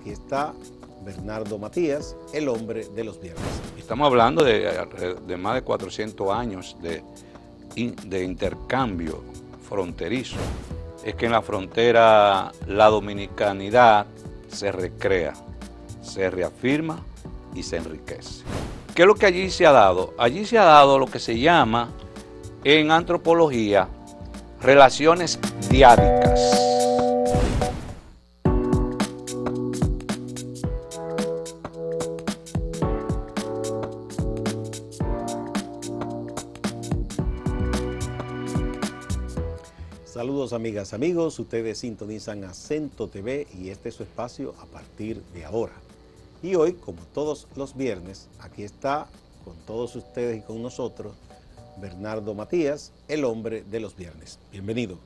Aquí está Bernardo Matías, el hombre de los viernes. Estamos hablando de más de 400 años de intercambio fronterizo. Es que en la frontera la dominicanidad se recrea, se reafirma y se enriquece. ¿Qué es lo que allí se ha dado? Allí se ha dado lo que se llama en antropología relaciones diádicas. Saludos amigas, amigos, ustedes sintonizan Acento TV y este es su espacio a partir de ahora. Y hoy, como todos los viernes, aquí está con todos ustedes y con nosotros Bernardo Matías, el hombre de los viernes. Bienvenido.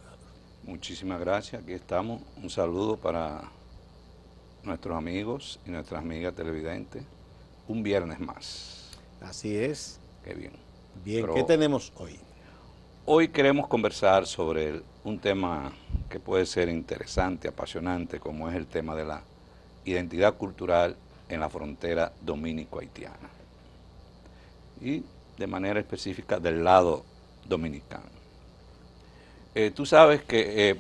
Muchísimas gracias, aquí estamos. Un saludo para nuestros amigos y nuestras amigas televidentes. Un viernes más. Así es. Qué bien. Bien, ¿qué tenemos hoy? Hoy queremos conversar sobre un tema que puede ser interesante, apasionante, como es el tema de la identidad cultural en la frontera dominico-haitiana y de manera específica del lado dominicano. Tú sabes que,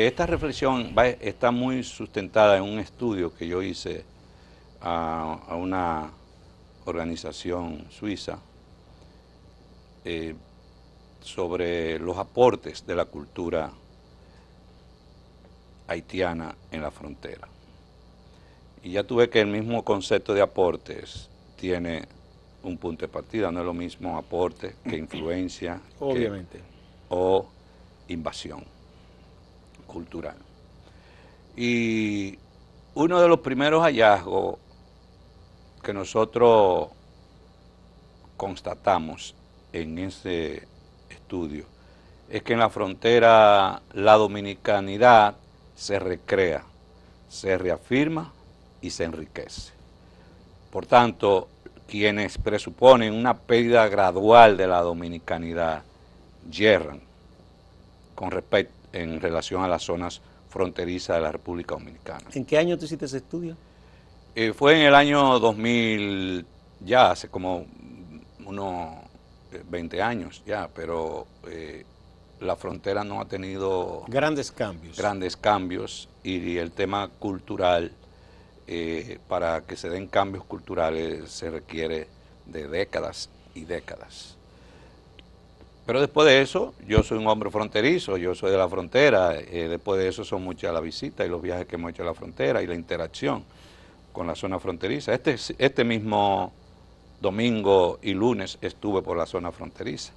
esta reflexión está muy sustentada en un estudio que yo hice a una organización suiza sobre los aportes de la cultura haitiana en la frontera. Y ya tuve que el mismo concepto de aportes tiene un punto de partida, no es lo mismo aporte que influencia, obviamente, o invasión cultural. Y uno de los primeros hallazgos que nosotros constatamos en ese estudio es que en la frontera la dominicanidad se recrea, se reafirma y se enriquece. Por tanto, quienes presuponen una pérdida gradual de la dominicanidad yerran en relación a las zonas fronterizas de la República Dominicana. ¿En qué año tú hiciste ese estudio? Fue en el año 2000, ya hace como unos 20 años ya, pero la frontera no ha tenido grandes cambios y el tema cultural, para que se den cambios culturales se requiere de décadas y décadas. Pero después de eso, yo soy un hombre fronterizo, yo soy de la frontera, después de eso son muchas las visitas y los viajes que hemos hecho a la frontera y la interacción con la zona fronteriza. Este mismo domingo y lunes estuve por la zona fronteriza.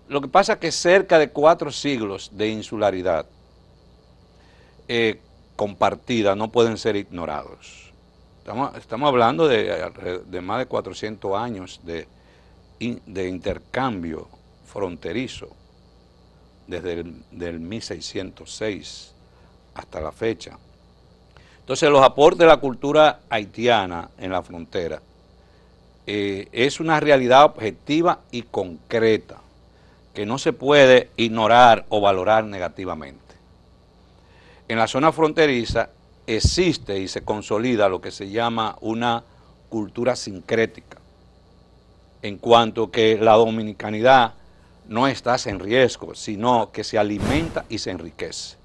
Lo que pasa es que cerca de 4 siglos de insularidad compartida no pueden ser ignorados. Estamos hablando de más de 400 años de intercambio fronterizo desde el 1606 hasta la fecha. Entonces, los aportes de la cultura haitiana en la frontera es una realidad objetiva y concreta que no se puede ignorar o valorar negativamente. En la zona fronteriza existe y se consolida lo que se llama una cultura sincrética, en cuanto que la dominicanidad no está en riesgo, sino que se alimenta y se enriquece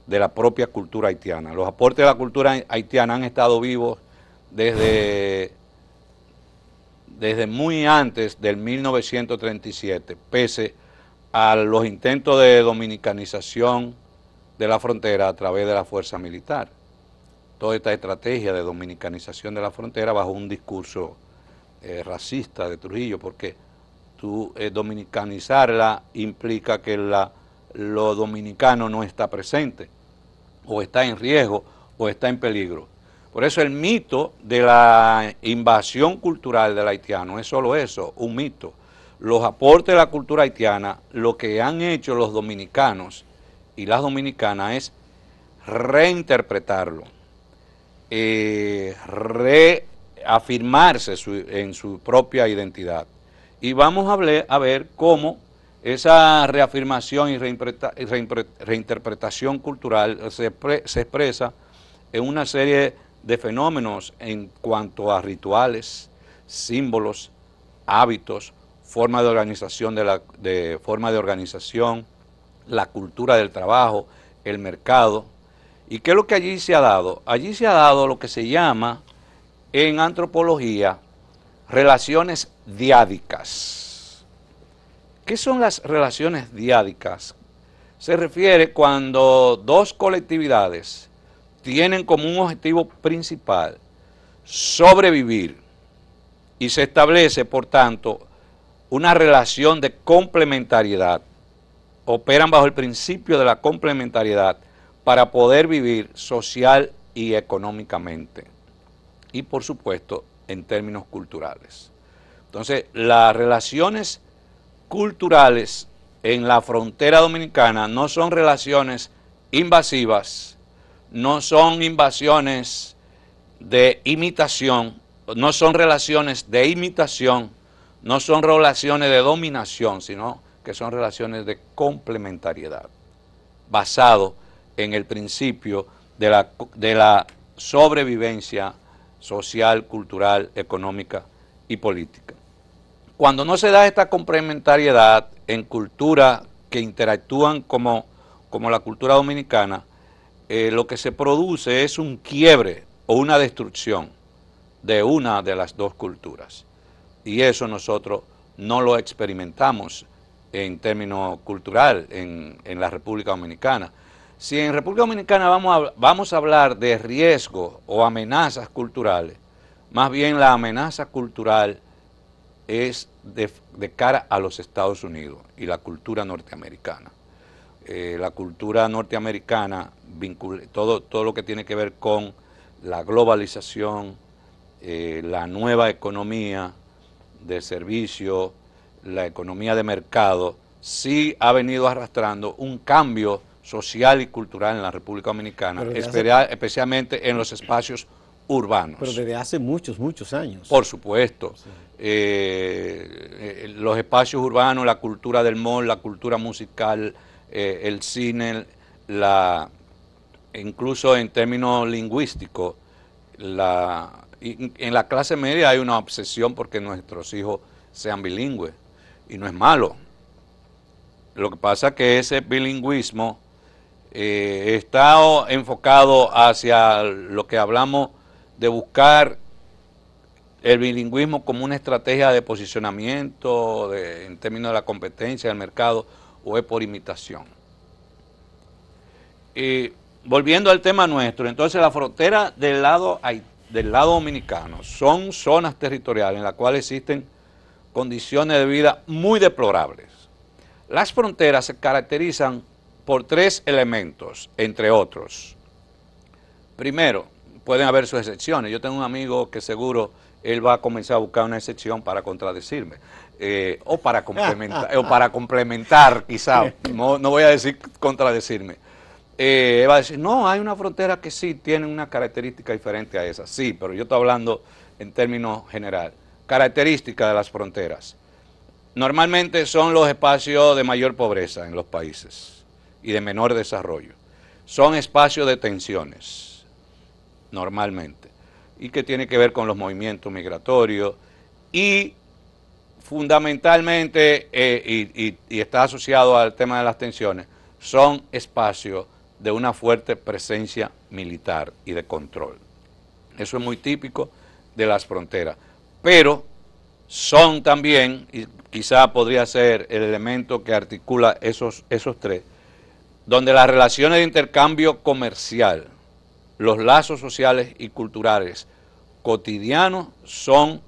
de la propia cultura haitiana. Los aportes de la cultura haitiana han estado vivos desde muy antes del 1937, pese a los intentos de dominicanización de la frontera a través de la fuerza militar. Toda esta estrategia de dominicanización de la frontera bajo un discurso racista de Trujillo, porque dominicanizarla implica que lo dominicano no está presente, o está en riesgo, o está en peligro. Por eso el mito de la invasión cultural del haitiano es solo eso, un mito. Los aportes de la cultura haitiana, lo que han hecho los dominicanos y las dominicanas es reinterpretarlo, reafirmarse en su propia identidad. Y vamos a ver cómo Esa reafirmación y reinterpretación cultural se expresa en una serie de fenómenos en cuanto a rituales, símbolos, hábitos, forma de organización la cultura del trabajo, el mercado. ¿Y qué es lo que allí se ha dado? Allí se ha dado lo que se llama en antropología relaciones diádicas. ¿Qué son las relaciones diádicas? Se refiere cuando dos colectividades tienen como un objetivo principal sobrevivir y se establece, por tanto, una relación de complementariedad. Operan bajo el principio de la complementariedad para poder vivir social y económicamente. Y, por supuesto, en términos culturales. Entonces, las relaciones culturales en la frontera dominicana no son relaciones invasivas, no son invasiones de imitación, no son relaciones de imitación, no son relaciones de dominación, sino que son relaciones de complementariedad, basado en el principio de la sobrevivencia social, cultural, económica y política. Cuando no se da esta complementariedad en culturas que interactúan como la cultura dominicana, lo que se produce es un quiebre o una destrucción de una de las dos culturas. Y eso nosotros no lo experimentamos en términos cultural en la República Dominicana. Si en República Dominicana vamos a hablar de riesgos o amenazas culturales, más bien la amenaza cultural es de cara a los Estados Unidos y la cultura norteamericana. La cultura norteamericana, todo lo que tiene que ver con la globalización, la nueva economía de servicio, la economía de mercado, sí ha venido arrastrando un cambio social y cultural en la República Dominicana, especialmente en los espacios urbanos. Pero desde hace muchos, muchos años. Por supuesto. Sí. Los espacios urbanos, la cultura del mall, la cultura musical, el cine, incluso en términos lingüísticos, en la clase media hay una obsesión porque nuestros hijos sean bilingües, y no es malo. Lo que pasa es que ese bilingüismo está enfocado hacia lo que hablamos de buscar el bilingüismo como una estrategia de posicionamiento en términos de la competencia del mercado, o es por imitación. Volviendo al tema nuestro, entonces la frontera del lado dominicano son zonas territoriales en las cuales existen condiciones de vida muy deplorables. Las fronteras se caracterizan por tres elementos, entre otros. Primero, pueden haber sus excepciones. Yo tengo un amigo que seguro él va a comenzar a buscar una excepción para contradecirme, o para complementar quizá, no voy a decir contradecirme. Él va a decir, no, hay una frontera que sí tiene una característica diferente a esa. Sí, pero yo estoy hablando en términos general. Características de las fronteras. Normalmente son los espacios de mayor pobreza en los países y de menor desarrollo. Son espacios de tensiones, normalmente, y que tiene que ver con los movimientos migratorios y fundamentalmente, y está asociado al tema de las tensiones, son espacios de una fuerte presencia militar y de control. Eso es muy típico de las fronteras, pero son también, y quizá podría ser el elemento que articula esos tres, donde las relaciones de intercambio comercial, los lazos sociales y culturales cotidianos son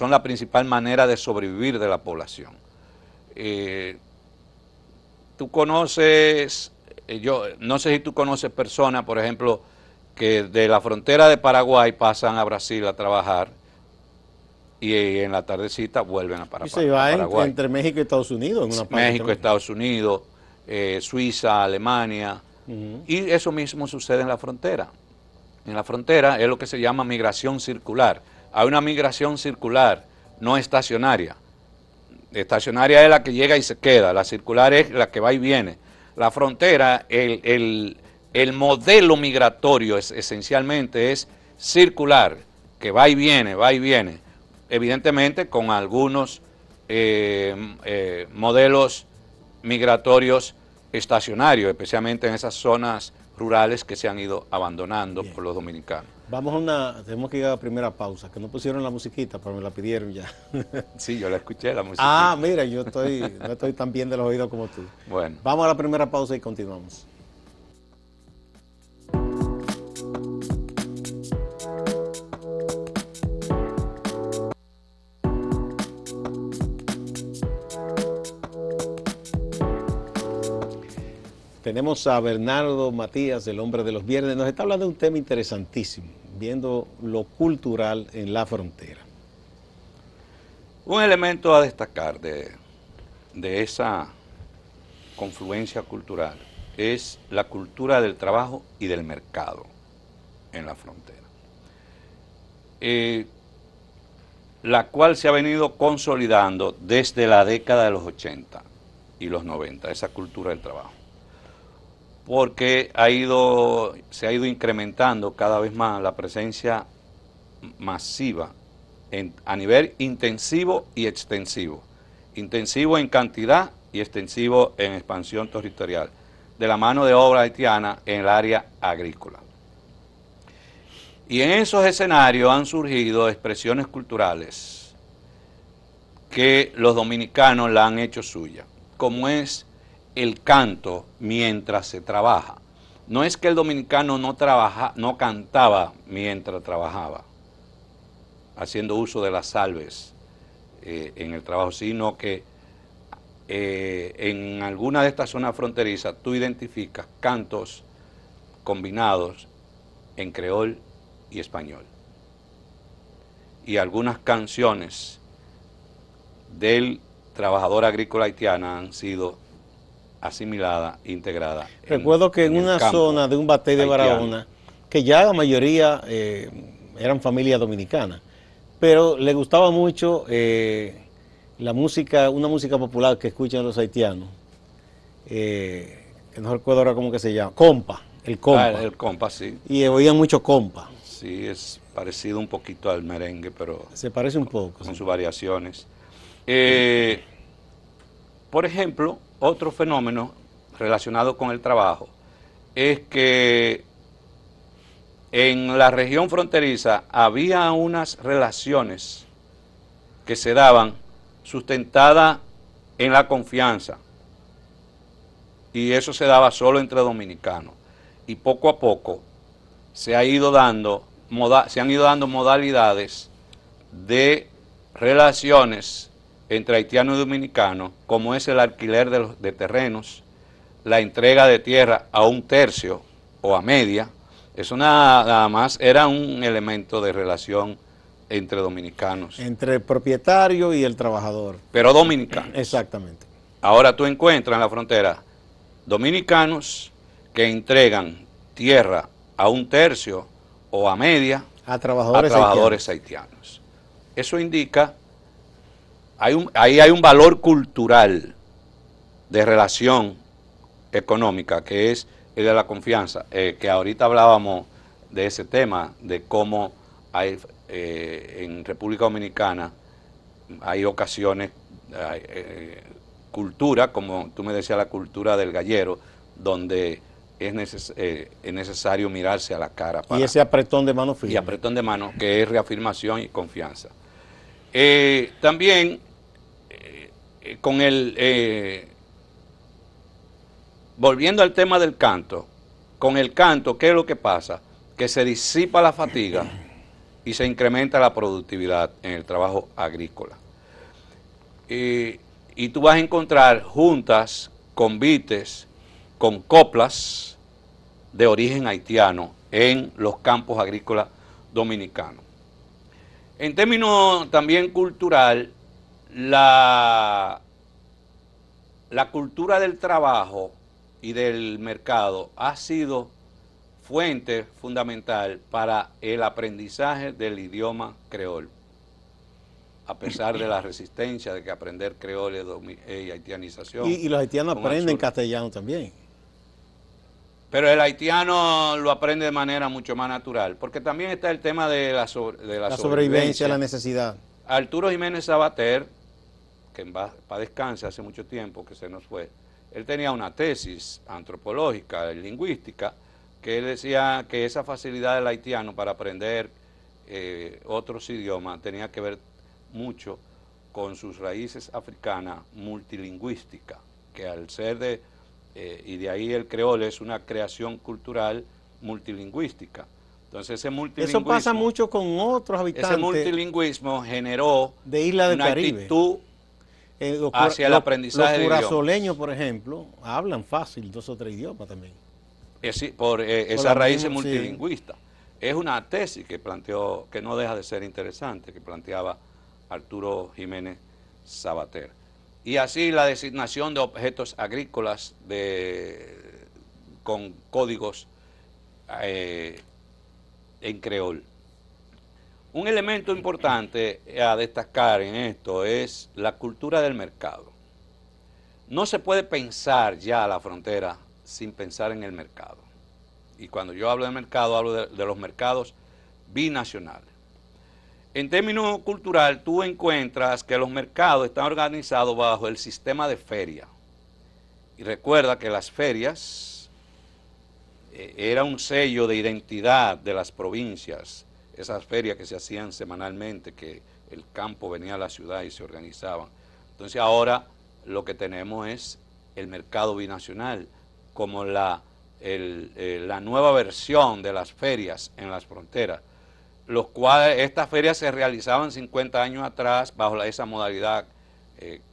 la principal manera de sobrevivir de la población. Tú conoces, yo no sé si tú conoces personas, por ejemplo, que de la frontera de Paraguay pasan a Brasil a trabajar y en la tardecita vuelven a Paraguay. Y se va entre México y Estados Unidos. En una parte México, también. Estados Unidos, Suiza, Alemania, y eso mismo sucede en la frontera. En la frontera es lo que se llama migración circular. Hay una migración circular, no estacionaria. estacionaria es la que llega y se queda, la circular es la que va y viene. La frontera, el modelo migratorio esencialmente es circular, que va y viene, evidentemente con algunos modelos migratorios estacionarios, especialmente en esas zonas rurales que se han ido abandonando por los dominicanos. Tenemos que ir a la primera pausa, que no pusieron la musiquita, pero me la pidieron ya. Sí, yo la escuché, la musiquita. Ah, mira, no estoy tan bien de los oídos como tú. Bueno. Vamos a la primera pausa y continuamos. Tenemos a Bernardo Matías, el hombre de los viernes. Nos está hablando de un tema interesantísimo, viendo lo cultural en la frontera. Un elemento a destacar de esa confluencia cultural es la cultura del trabajo y del mercado en la frontera, la cual se ha venido consolidando desde la década de los 80 y los 90, esa cultura del trabajo, porque se ha ido incrementando cada vez más la presencia masiva a nivel intensivo y extensivo. Intensivo en cantidad y extensivo en expansión territorial, de la mano de obra haitiana en el área agrícola. Y en esos escenarios han surgido expresiones culturales que los dominicanos la han hecho suya, como es el canto mientras se trabaja. No es que el dominicano no cantaba mientras trabajaba, haciendo uso de las salves en el trabajo, sino que en alguna de estas zonas fronterizas tú identificas cantos combinados en creol y español. Y algunas canciones del trabajador agrícola haitiana han sido asimiladas, integradas. Recuerdo que en una zona de un batey de Barahona, que ya la mayoría eran familias dominicanas, pero le gustaba mucho la música, una música popular que escuchan los haitianos, que no recuerdo ahora cómo que se llama, compa, el compa. El compa, sí. Y oían mucho compa. Sí, es parecido un poquito al merengue, pero... Se parece un poco. Con sus variaciones. Por ejemplo, otro fenómeno relacionado con el trabajo es que en la región fronteriza había unas relaciones que se daban sustentadas en la confianza, y eso se daba solo entre dominicanos, y poco a poco se han ido dando modalidades de relaciones entre haitianos y dominicanos, como es el alquiler de terrenos, la entrega de tierra a un tercio o a media. Eso nada más era un elemento de relación entre dominicanos. Entre el propietario y el trabajador. Pero dominicanos. Exactamente. Ahora tú encuentras en la frontera dominicanos que entregan tierra a un tercio o a media a trabajadores haitianos. Eso indica, ahí hay un valor cultural de relación económica, que es el de la confianza, que ahorita hablábamos de ese tema, de cómo hay en República Dominicana hay ocasiones, cultura, como tú me decías, la cultura del gallero, donde es necesario mirarse a la cara. Y ese apretón de mano firme. Y apretón de mano, que es reafirmación y confianza. También, con volviendo al tema del canto, con el canto, ¿qué es lo que pasa? Que se disipa la fatiga y se incrementa la productividad en el trabajo agrícola. Y tú vas a encontrar juntas, convites, con coplas de origen haitiano en los campos agrícolas dominicanos. En términos también cultural, la cultura del trabajo y del mercado ha sido fuente fundamental para el aprendizaje del idioma creol. a pesar de la resistencia de que aprender creol y haitianización. Y los haitianos aprenden absurdo. castellano también. Pero el haitiano lo aprende de manera mucho más natural, porque también está el tema de la sobrevivencia, La necesidad. Arturo Jiménez Sabater, que en paz descanse hace mucho tiempo que se nos fue, él tenía una tesis antropológica, lingüística, que él decía que esa facilidad del haitiano para aprender otros idiomas tenía que ver mucho con sus raíces africanas multilingüísticas, que al ser y de ahí el creol es una creación cultural multilingüística. Entonces ese multilingüismo... Eso pasa mucho con otros habitantes. Ese multilingüismo generó de Isla del una Caribe. actitud hacia el aprendizaje de idiomas. Los curazoleños, por ejemplo, hablan fácil 2 o 3 idiomas también. Por esa raíz multilingüista. Sí. Es una tesis que planteó, que no deja de ser interesante, que planteaba Arturo Jiménez Sabater. Y así la designación de objetos agrícolas con códigos en creol. Un elemento importante a destacar en esto es la cultura del mercado. No se puede pensar ya a la frontera sin pensar en el mercado. Y cuando yo hablo de mercado, hablo de los mercados binacionales. En términos cultural, tú encuentras que los mercados están organizados bajo el sistema de feria. Y recuerda que las ferias era un sello de identidad de las provincias, esas ferias que se hacían semanalmente, que el campo venía a la ciudad y se organizaban. Entonces ahora lo que tenemos es el mercado binacional, como la nueva versión de las ferias en las fronteras, los cuales estas ferias se realizaban 50 años atrás bajo esa modalidad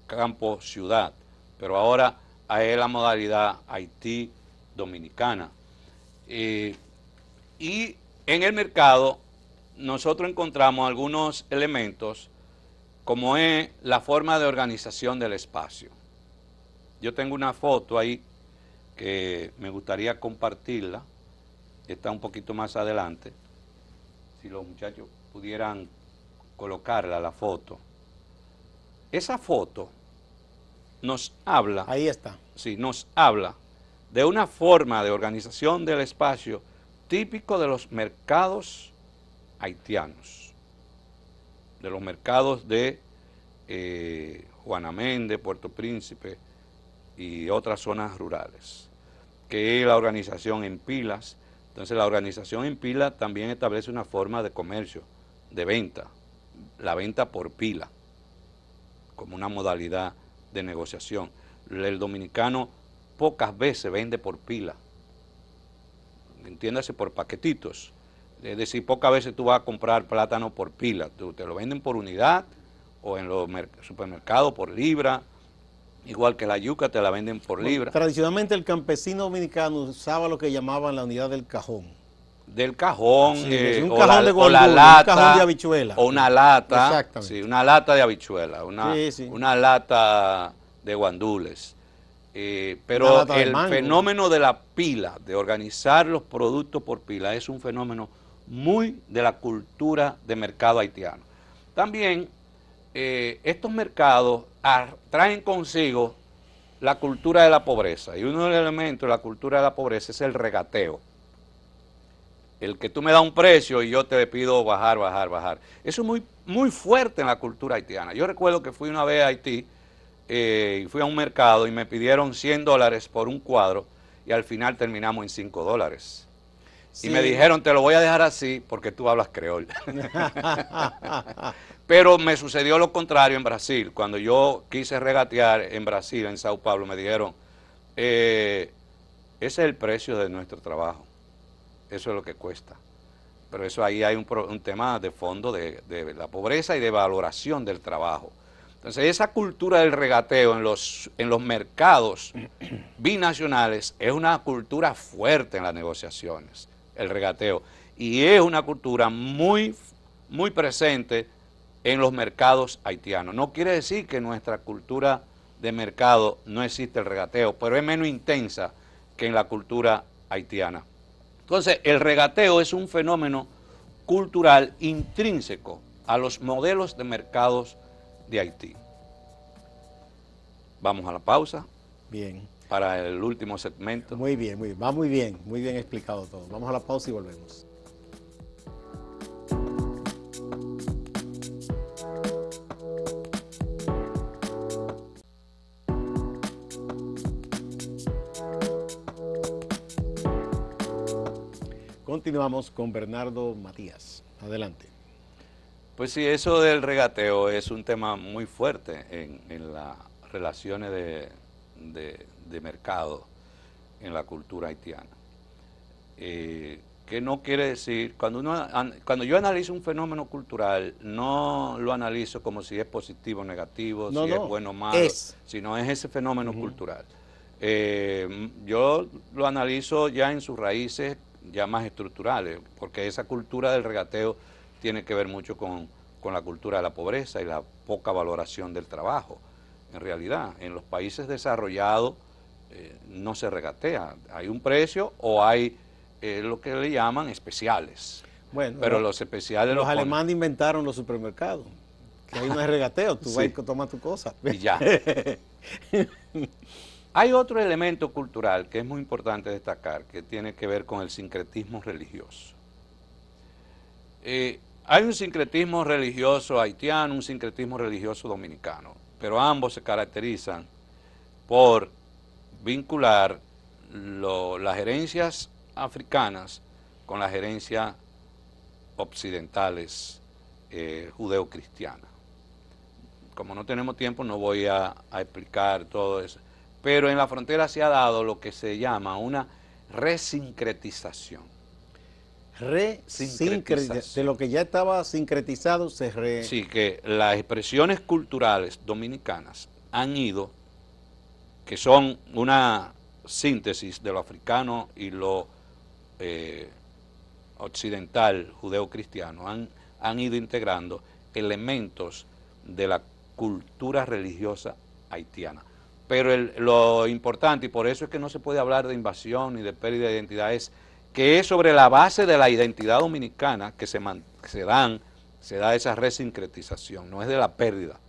campo-ciudad, pero ahora hay la modalidad Haití-Dominicana. Y en el mercado nosotros encontramos algunos elementos como es la forma de organización del espacio. Yo tengo una foto ahí que me gustaría compartirla, está un poquito más adelante, si los muchachos pudieran colocarla, la foto. Esa foto nos habla, ahí está. Sí, nos habla de una forma de organización del espacio típico de los mercados haitianos, de los mercados de Juana Méndez, Puerto Príncipe y otras zonas rurales, que es la organización en pilas. Entonces la organización en pila también establece una forma de comercio, de venta, la venta por pila, como una modalidad de negociación. El dominicano pocas veces vende por pila, entiéndase por paquetitos, es decir, pocas veces tú vas a comprar plátano por pila, te lo venden por unidad o en los supermercados por libra, igual que la yuca te la venden por libra. Tradicionalmente el campesino dominicano usaba lo que llamaban la unidad del cajón. Del cajón, un o, cajón de guandule, o la lata, un cajón de habichuela. O una lata, exactamente. Sí, una lata de habichuela, una lata de guandules. Pero el fenómeno de la pila, de organizar los productos por pila, es un fenómeno muy de la cultura de mercado haitiano. También estos mercados traen consigo la cultura de la pobreza, y uno de los elementos de la cultura de la pobreza es el regateo. El que tú me das un precio y yo te pido bajar, bajar, bajar. Eso es muy, muy fuerte en la cultura haitiana. Yo recuerdo que fui una vez a Haití y fui a un mercado y me pidieron $100 por un cuadro y al final terminamos en $5. Sí. Y me dijeron, te lo voy a dejar así porque tú hablas creol. Pero me sucedió lo contrario en Brasil. Cuando yo quise regatear en Brasil, en Sao Paulo, me dijeron, ese es el precio de nuestro trabajo. Eso es lo que cuesta. Pero eso ahí hay un tema de fondo de la pobreza y de valoración del trabajo. Entonces esa cultura del regateo en los mercados binacionales es una cultura fuerte en las negociaciones, el regateo. Y es una cultura muy, muy presente en los mercados haitianos. No quiere decir que en nuestra cultura de mercado no existe el regateo, pero es menos intensa que en la cultura haitiana. Entonces, el regateo es un fenómeno cultural intrínseco a los modelos de mercados de Haití. Vamos a la pausa Bien. para el último segmento. Muy bien, va muy bien explicado todo. Vamos a la pausa y volvemos. Continuamos con Bernardo Matías. Adelante. Pues sí, eso del regateo es un tema muy fuerte en las relaciones de mercado en la cultura haitiana. Que no quiere decir, cuando yo analizo un fenómeno cultural, no lo analizo como si es positivo o negativo, si es bueno o malo, sino es ese fenómeno cultural. Yo lo analizo ya en sus raíces ya más estructurales, porque esa cultura del regateo tiene que ver mucho con la cultura de la pobreza y la poca valoración del trabajo. En realidad, en los países desarrollados no se regatea, hay un precio o hay lo que le llaman especiales. Bueno, pero los especiales los alemanes inventaron los supermercados, que ahí no hay regateo, tú vas y tomas tu cosa. Y ya. Hay otro elemento cultural que es muy importante destacar, que tiene que ver con el sincretismo religioso. Hay un sincretismo religioso haitiano, un sincretismo religioso dominicano, pero ambos se caracterizan por vincular las herencias africanas con las herencias occidentales judeocristianas. Como no tenemos tiempo, no voy a explicar todo eso. Pero en la frontera se ha dado lo que se llama una resincretización. De lo que ya estaba sincretizado se Sí, que las expresiones culturales dominicanas han ido, que son una síntesis de lo africano y lo occidental judeo-cristiano, han ido integrando elementos de la cultura religiosa haitiana. Pero lo importante, y por eso es que no se puede hablar de invasión ni de pérdida de identidad, es que es sobre la base de la identidad dominicana que se da esa resincretización, no es de la pérdida,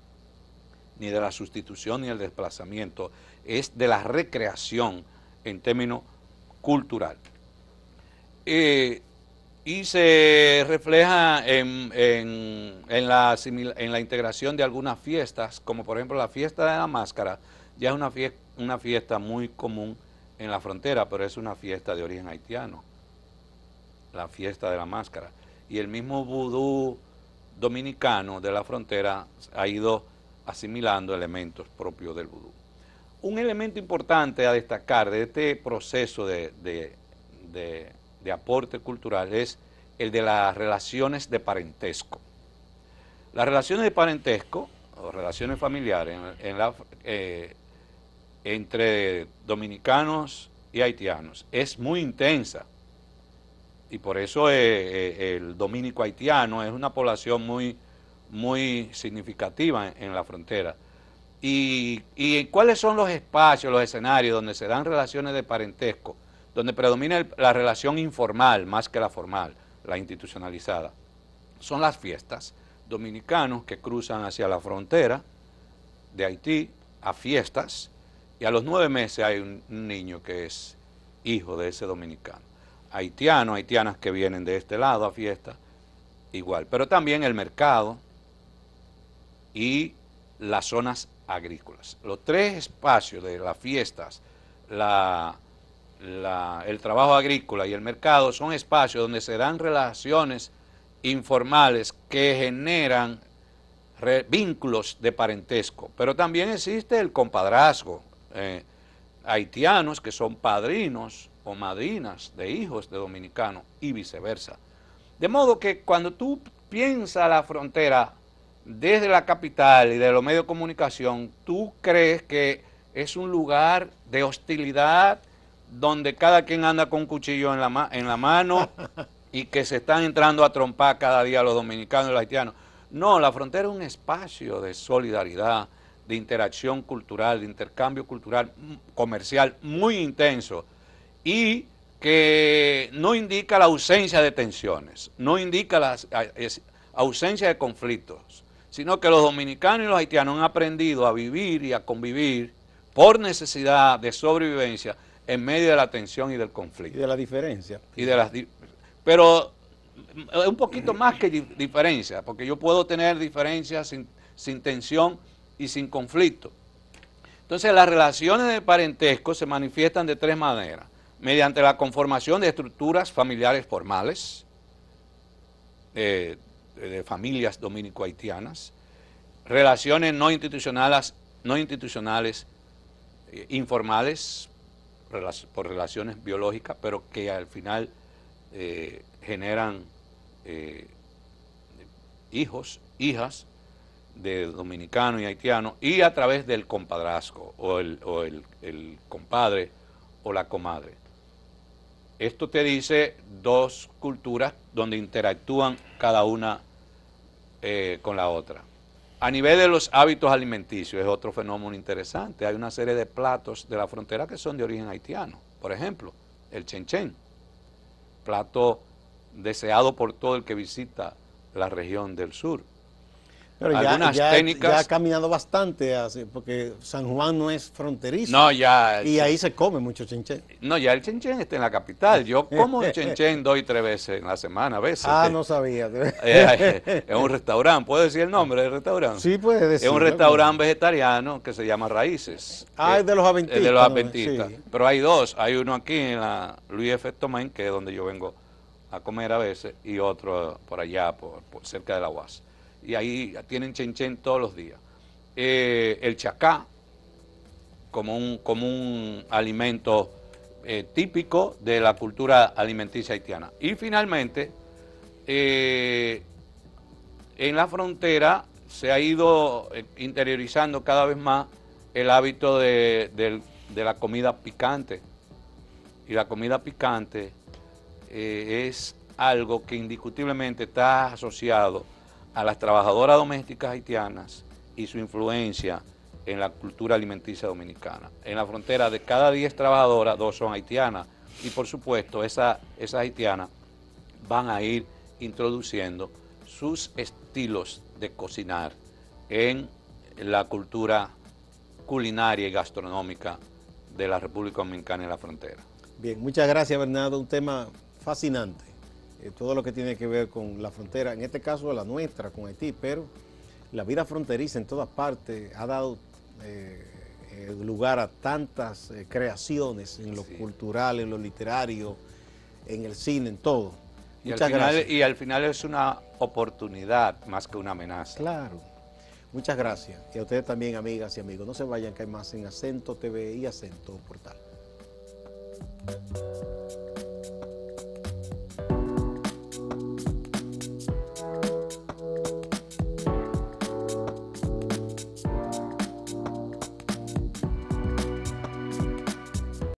ni de la sustitución, ni el desplazamiento, es de la recreación en términos cultural. Y se refleja en la integración de algunas fiestas, como por ejemplo la fiesta de la máscara, ya es una fiesta muy común en la frontera, pero es una fiesta de origen haitiano, la fiesta de la máscara. Y el mismo vudú dominicano de la frontera ha ido asimilando elementos propios del vudú. Un elemento importante a destacar de este proceso de aporte cultural es el de las relaciones de parentesco. Las relaciones de parentesco, o relaciones familiares, entre dominicanos y haitianos es muy intensa, y por eso el dominico haitiano es una población muy significativa en la frontera. ¿Y cuáles son los espacios, los escenarios donde se dan relaciones de parentesco, donde predomina la relación informal más que la formal, la institucionalizada? Son las fiestas. Dominicanos que cruzan hacia la frontera de Haití a fiestas, y a los 9 meses hay un niño que es hijo de ese dominicano. Haitianos, haitianas que vienen de este lado a fiestas, igual. Pero también el mercado y las zonas agrícolas. Los 3 espacios de las fiestas, el trabajo agrícola y el mercado son espacios donde se dan relaciones informales que generan vínculos de parentesco. Pero también existe el compadrazgo. Haitianos que son padrinos o madrinas de hijos de dominicanos y viceversa. De modo que cuando tú piensas la frontera desde la capital y de los medios de comunicación, tú crees que es un lugar de hostilidad donde cada quien anda con un cuchillo en la mano y que se están entrando a trompar cada día los dominicanos y los haitianos. No, la frontera es un espacio de solidaridad, de interacción cultural, de intercambio cultural, comercial muy intenso, y que no indica la ausencia de tensiones, no indica la ausencia de conflictos, sino que los dominicanos y los haitianos han aprendido a vivir y a convivir por necesidad de sobrevivencia en medio de la tensión y del conflicto. Y de la diferencia. Pero es un poquito más que diferencia, porque yo puedo tener diferencias sin tensión y sin conflicto. Entonces las relaciones de parentesco se manifiestan de tres maneras: mediante la conformación de estructuras familiares formales, de familias dominico-haitianas, relaciones no institucionales informales, por relaciones biológicas, pero que al final generan hijos, hijas de dominicanos y haitianos, y a través del compadrazgo o el compadre o la comadre. Esto te dice dos culturas donde interactúan cada una con la otra. A nivel de los hábitos alimenticios es otro fenómeno interesante. Hay una serie de platos de la frontera que son de origen haitiano. Por ejemplo, el chenchen, plato deseado por todo el que visita la región del sur. Pero ya ha caminado bastante, porque San Juan no es fronterizo. No, ya. Y ahí se come mucho chenchen. No, ya el chenchen está en la capital. Yo como el chenchen 2 y 3 veces en la semana, a veces. Ah, no sabía. Es un restaurante, ¿puedo decir el nombre del restaurante? Sí, puede decir. Es un restaurante vegetariano que se llama Raíces. Ah, es de los adventistas. Es de los adventistas. Sí. Pero hay dos. Hay uno aquí en la Luis F. Tomén, que es donde yo vengo a comer a veces, y otro por allá, por cerca de la UAS. Y ahí tienen chenchen todos los días. El chacá, como un alimento típico de la cultura alimenticia haitiana. Y finalmente, en la frontera se ha ido interiorizando cada vez más el hábito de la comida picante. Y la comida picante es algo que indiscutiblemente está asociado a las trabajadoras domésticas haitianas y su influencia en la cultura alimenticia dominicana. En la frontera, de cada 10 trabajadoras, 2 son haitianas, y por supuesto esas haitianas van a ir introduciendo sus estilos de cocinar en la cultura culinaria y gastronómica de la República Dominicana y la frontera. Bien, muchas gracias, Bernardo, un tema fascinante. Todo lo que tiene que ver con la frontera, en este caso la nuestra con Haití, pero la vida fronteriza en todas partes ha dado lugar a tantas creaciones en lo cultural, en lo literario, en el cine, en todo. Muchas gracias. Y al final es una oportunidad más que una amenaza. Claro. Muchas gracias. Y a ustedes también, amigas y amigos. No se vayan, que hay más en Acento TV y Acento Portal.